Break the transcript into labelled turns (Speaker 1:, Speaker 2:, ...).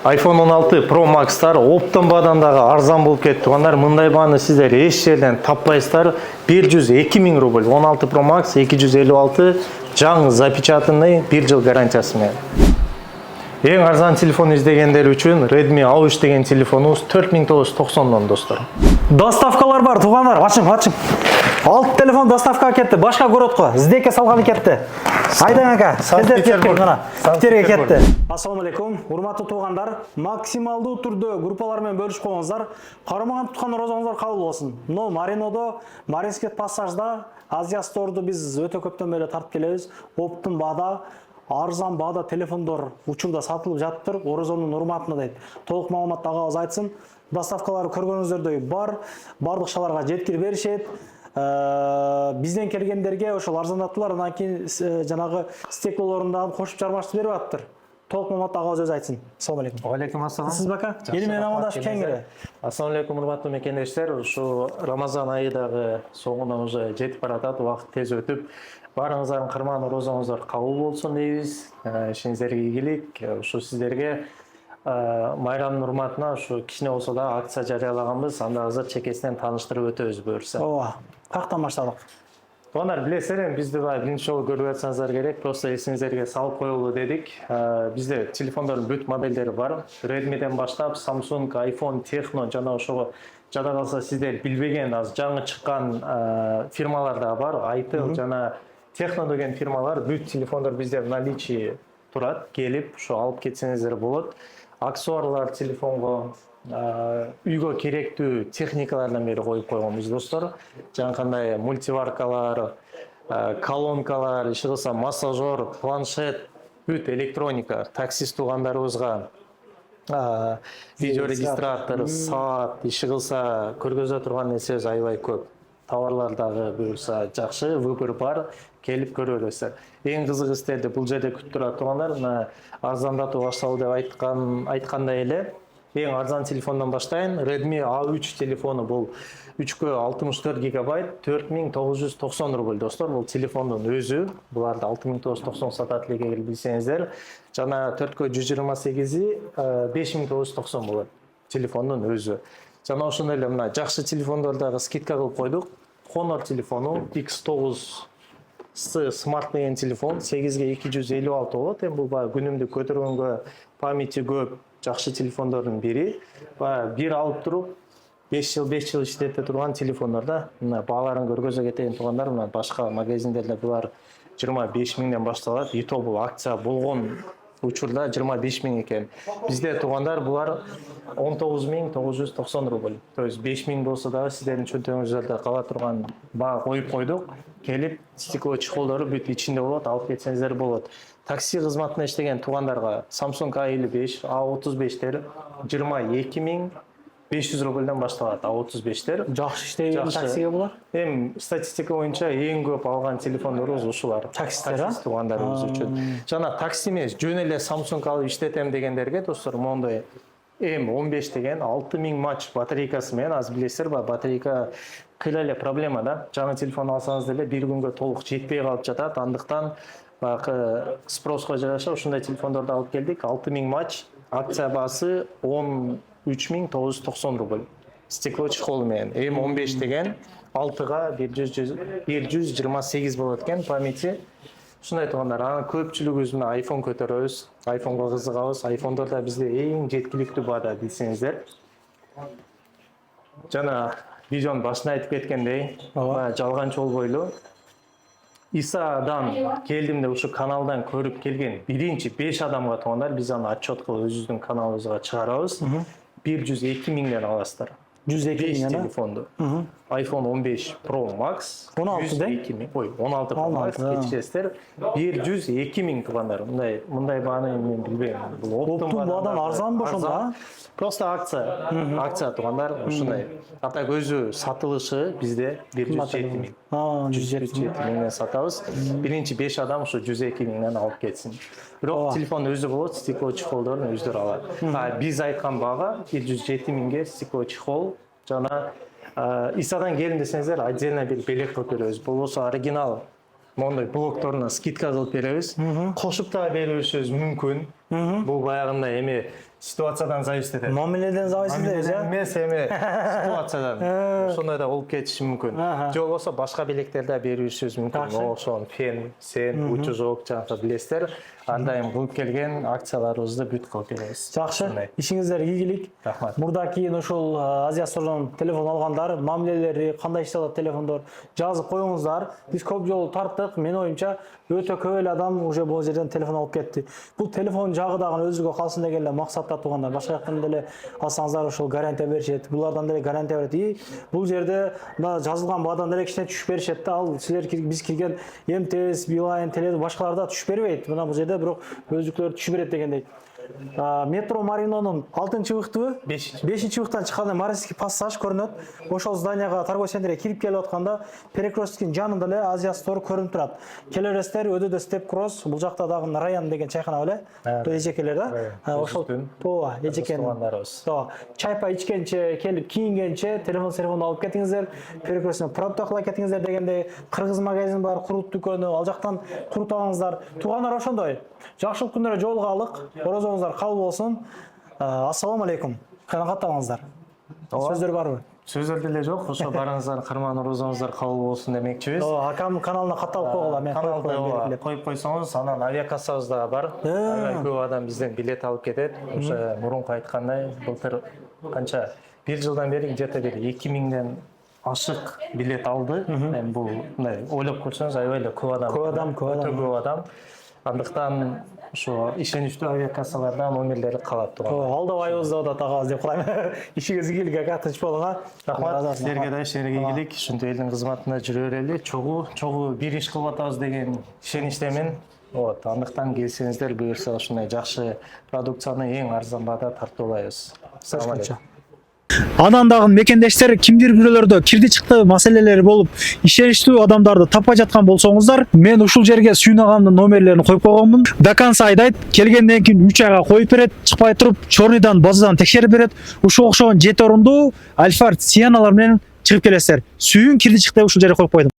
Speaker 1: iPhone 16 Pro Max'тар оптом бадандагы арзан болуп кетти. Туугандар, мындай бааны сиздер эч жерден таппайсыздар. 102 000 рубль. 16 Pro Max 256 жаңы запечатанный 1 жыл гарантиясы менен. Эң арзан телефон издегендер үчүн Redmi A3 деген телефонубуз 4990 достор.
Speaker 2: Доставкалар бар, туугандар. Ачың. Алты телефон доставка кетти. Башка городко, издекке салганы кетти. Айдаң ака, сиздер кеткен мына. Питерге кетти. Ассаламу алейкум. Урматтуу туугандар, максималдуу түрдө группалар менен бөлүшүп коюңуздар. Кармаган туткан розоңуздар кабыл болсун. Но Маринодо, Маринский пассажда Азия Store'ду биз өтө көптөн бери тартып келебиз. Оптун баада арзан баада телефондор учурда сатылып жатыптыр. Орозонун урматына дейт. Толук маалымат агабыз айтсын. Доставкалары көргөнүңүздөрдөй бар. Бардык шаларга жеткирип беришет. Бизден келгендерге ошол арзандатуулар анан кийин жанагы стеклолорундан кошуп жармаштырып берип атыптыр. Толук маалымат агабыз өзү айтсын. Ассаламу алейкум.
Speaker 1: Алейкум ассалам.
Speaker 2: Сиз бака? Эл менен амандашып кеңире.
Speaker 1: Ассаламу алейкум, урматтуу мекендештер. Ушу Рамазан айыдагы соңуна уже жетип баратат, убакыт тез өтүп, баарыңыздардын кырман розоңуздар кабыл болсун дейбиз. Ишиңиздерге ийгилик. Ушу сиздерге майрамдын урматына ушу кичине болсо да акция жарыялаганбыз. Анда азыр чекесинен тааныштырып өтөбүз буюрса.
Speaker 2: Ооба. Каяктан баштадык?
Speaker 1: Туугандар, билесиздер, бизди биринчи жолу көрүп атсаңыздар керек, просто эсиңиздерге салып коелу дедик. Бизде телефондордун бүт модельдери бар. Redmi'ден баштап Samsung, iPhone, Tecno жана ошого жада калса сиздер билбеген аз жаңы чыккан фирмалар да бар. Itel жана Tecno деген фирмалар бүт телефондор бизде в наличии турат. Келип, ошо алып кетсеңиздер болот. Аксессуарлар телефонго үйгө керектүү техникалардан бери коюп койгонбуз достор. Жаңкандай мультиваркалар, колонкалар, иши кылса массажер, планшет, бүт электроника, таксист туугандарыбызга видеорегистратор, саат, иши кылса көргөзө турган нерсебиз аябай көп. Товарлар дагы буюрса жакшы, выбор бар, келип көрө бересиздер. Эң кызык истерди бул жерде күтүп турат туугандар. Мына арзандатуу башталды деп айткандай эле. Ең арзан телефондан баштайын. Redmi A3 телефону бұл 3-кө 64 гигабайт 4990 рубль достор. Бұл телефондың өзі. Бұларды 6990 сатат эле билсеңиздер. Жана 4-кө 128-и 5990 болот. Телефондың өзі. Жана ошондой эле мына жакшы телефондордогу скидка кылып койдук. Honor телефону X9 Smart деген телефон 8-ге 256 болот. Эми бул күнүмдү көтөргөнгө памяти көп жакшы телефондордун бири. Бир алып туруп 5 жыл иштете турган телефондорда мына бааларын көргөзө кетейин туугандар. Мына башка магазиндерде булар 25 000ден башталат. И то бул акция болгон учурда 25 000 экен. Бизде туугандар булар 19990 рубль. То есть 5 000 болсо дагы сиздердин чөнтөгүңүздөрдө кала турган баа коюп койдук. Келип стекло чехолдору бүт ичинде болот, алып кетсеңиздер болот. Такси кызматына иштеген туугандарга Samsung A55, A35тер 22 500 рубльден башталат. A35тер
Speaker 2: Жакшы иштеген таксиге булар.
Speaker 1: Эми статистика боюнча эң көп алган телефондорубуз ушулар.
Speaker 2: Таксисттер,
Speaker 1: туугандарыбыз үчүн. Жана такси эмес, жөн эле Samsung алып иштетем дегендерге достор, мондой M15 деген 6000 мАч батарейкасы менен, аз билесиздер, батарейка кыйла эле проблема да. Жаңы телефон алсаңыз деле бир күнгө толук жетпей калып жатат. Андыктан бакы спроско жараша ушундай телефондорду алып келдик. 6000 мАч, акция баасы 13990 рубль. Стекло чехолу менен. M15 деген 6га 128 болот экен памяти. Ушундай туугандар, анын көпчүлүгүбүз мына iPhone көтөрөбүз, iPhone'го кызыгабыз. iPhone'дорда бизде эң жеткиликтүү баада билсеңиздер. Жана видеонун башында айтып кеткендей, жалганчы болбойлу. Исадан келдим деп ушу каналдан көрүп келген биринчи 5 адамга туугандар биз аны отчет кылып өзүбүздүн каналыбызга чыгарабыз. 102 000ден аласыздар. 102 000 телефонду. iPhone 15 Pro Max 16 Pro Max кечиресиздер. 102 000 туугандар. Мындай бааны мен билбейм. Бул
Speaker 2: оптун баадан арзан бошонда.
Speaker 1: Просто акция туугандар, ушундай. Ата өзү сатылышы бизде 107 000. 107 000ден сатабыз. Биринчи 5 адам ушу 102 000ден алып кетсин. Бирок телефон өзү болот, стекло чехолдорун өздөрү алат. Биз айткан баага 107 000ге стекло чехол жана Исадан келин десеңиздер, отдельно бир белек кылып беребиз. Болбосо оригинал мондой блокторуна скидка кылып беребиз. Кошуп да беришибиз мүмкүн. Бул баягындай эми ситуациядан зависит этет.
Speaker 2: Мамиледен зависит дейсиз,
Speaker 1: Мамиледен эмес, эми ситуациядан. Ошондой да болуп кетиши мүмкүн. Же болбосо башка белектерди беришибиз мүмкүн. Ошон фен, сен, утюжок жакта билесиздер. Анда эми кылып келген акцияларыбызды бүт кылып беребиз.
Speaker 2: Жакшы, ишиңиздер ийгилик.
Speaker 1: Рахмат.
Speaker 2: Мурда кийин ушул Азия Стордон телефон алгандар, мамилелери кандай иштеп атат телефондор жазып коюңуздар. Биз көп жолу тарттык. Менин оюмча өтө көп эле адам уже бул жерден телефон алып кетти. Бул телефон жагы дагы өзүгө калсын деген эле максатта туугандар. Башка жактан деле алсаңыздар ушул гарантия беришет. Булардан деле гарантия берет. И бул жерде мына жазылган баадан деле кичине түшүп беришет да. Ал силер биз кирген МТС, Билайн, Теле башкаларда түшүп бербейт. Мына бул жерде бирок өзүклөр түшүп берет дегендей. Метро Маринонун 6-чыбыктыбы? 5-чыбыктан чыкканда Маринский пассаж көрүнөт. Ошол зданияга торговый центрге кирип келип атканда перекресткин жанында эле Азия Store көрүнүп турат. Келересиздер өдө Step Cross, бул жакта дагы Раян деген чайкана беле? Эжекелер да. Ошол тоо эжекен. Тоо чайпа ичкенче, келип кийингенче телефон алып кетиңиздер. Перекресттен продукт алып кетиңиздер дегендей кыргыз магазин бар, курут дүкөнү, ал жактан курут алыңыздар. Туугандар ошондой. Жакшылык күндөрү жолугалык. Орозоңуздар кабыл болсун. Ассаламу алейкум. Канагаттаңыздар. Сөздөр барбы?
Speaker 1: Сөздөр деле жок. Ошо барыңыздар, карман орозоңуздар кабыл болсун демекчибиз.
Speaker 2: Акам каналына катталып койгула. Мен
Speaker 1: коюп койсоңуз, анан авиакассабыз да бар. Көп адам бизден билет алып кетет. Ошо мурунку айткандай, былтыр канча 1 жылдан бери где-то бир 2000ден ашык билет алды. Эми бул мындай ойлоп көрсөңүз аябай эле көп адам. Андыктан ошо ишеничтүү авиакассалардан номерлери калат турган.
Speaker 2: Алдабайбыз да тагабыз деп кылайм. Ишиңиз ийгилик ака, тынч болуңа.
Speaker 1: Рахмат. Силерге да иштерге ийгилик. Ушундай элдин кызматында жүрө берели. Чогуу бир иш кылып атабыз деген ишеничтемин. Андыктан келсеңиздер, буюрса ушундай жакшы продукцияны эң арзан баада тартуулайбыз. Assalamu alaikum.
Speaker 2: Анан дагы мекендештер кимдир бирөөлөрдө кирди чыкты маселелери болуп, ишеничтүү адамдарды таппай жаткан болсоңуздар, мен ушул жерге Сүйүн агамдын номерлерин коюп койгонмун. До конца айдайт, келгенден кийин 3 айга коюп берет, чыкпай туруп, чорныйдан базадан текшерип берет. Ушул окшогон 7 орундуу Альфард Сиеналар менен чыгып келесиздер. Сүйүн кирди чыкты ушул жерге коюп койдум.